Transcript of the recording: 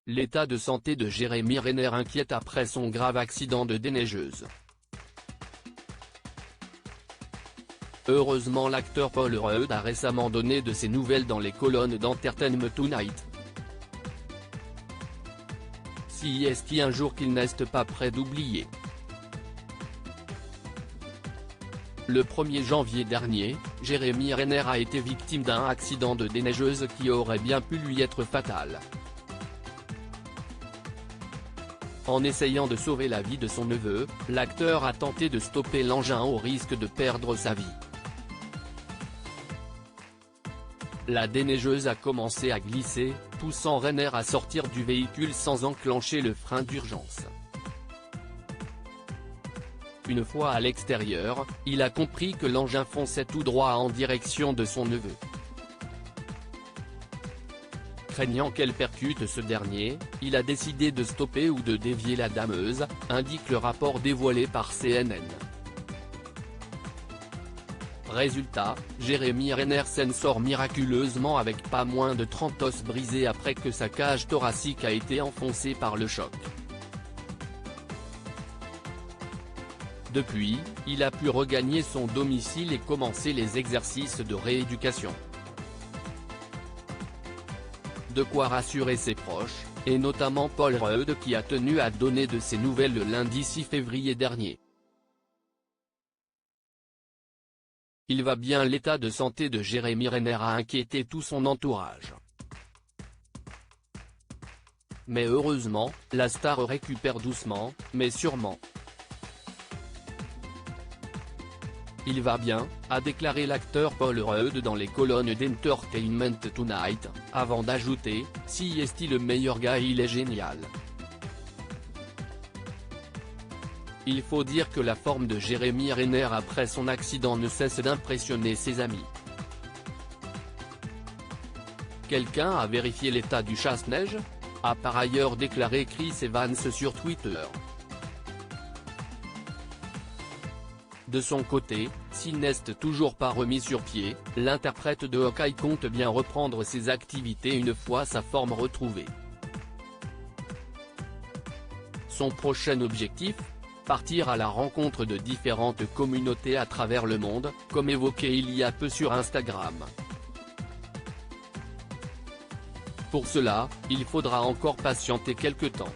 L'état de santé de Jérémy Renner inquiète après son grave accident de déneigeuse. Heureusement, l'acteur Paul Rudd a récemment donné de ses nouvelles dans les colonnes d'Entertainment Tonight. Si est-il un jour qu'il n'est pas prêt d'oublier. Le 1er janvier dernier, Jérémy Renner a été victime d'un accident de déneigeuse qui aurait bien pu lui être fatal. En essayant de sauver la vie de son neveu, l'acteur a tenté de stopper l'engin au risque de perdre sa vie. La déneigeuse a commencé à glisser, poussant Renner à sortir du véhicule sans enclencher le frein d'urgence. Une fois à l'extérieur, il a compris que l'engin fonçait tout droit en direction de son neveu. Craignant qu'elle percute ce dernier, il a décidé de stopper ou de dévier la dameuse, indique le rapport dévoilé par CNN. Résultat, Jérémy Renner s'en sort miraculeusement avec pas moins de 30 os brisés après que sa cage thoracique a été enfoncée par le choc. Depuis, il a pu regagner son domicile et commencer les exercices de rééducation. De quoi rassurer ses proches, et notamment Paul Rudd qui a tenu à donner de ses nouvelles le lundi 6 février dernier. Il va bien. L'état de santé de Jérémy Renner a inquiété tout son entourage. Mais heureusement, la star récupère doucement, mais sûrement. Il va bien, a déclaré l'acteur Paul Rudd dans les colonnes d'Entertainment Tonight, avant d'ajouter, si est-il le meilleur gars, il est génial. Il faut dire que la forme de Jérémy Renner après son accident ne cesse d'impressionner ses amis. Quelqu'un a vérifié l'état du chasse-neige ? A par ailleurs déclaré Chris Evans sur Twitter. De son côté, s'il n'est toujours pas remis sur pied, l'interprète de Hawkeye compte bien reprendre ses activités une fois sa forme retrouvée. Son prochain objectif ? Partir à la rencontre de différentes communautés à travers le monde, comme évoqué il y a peu sur Instagram. Pour cela, il faudra encore patienter quelque temps.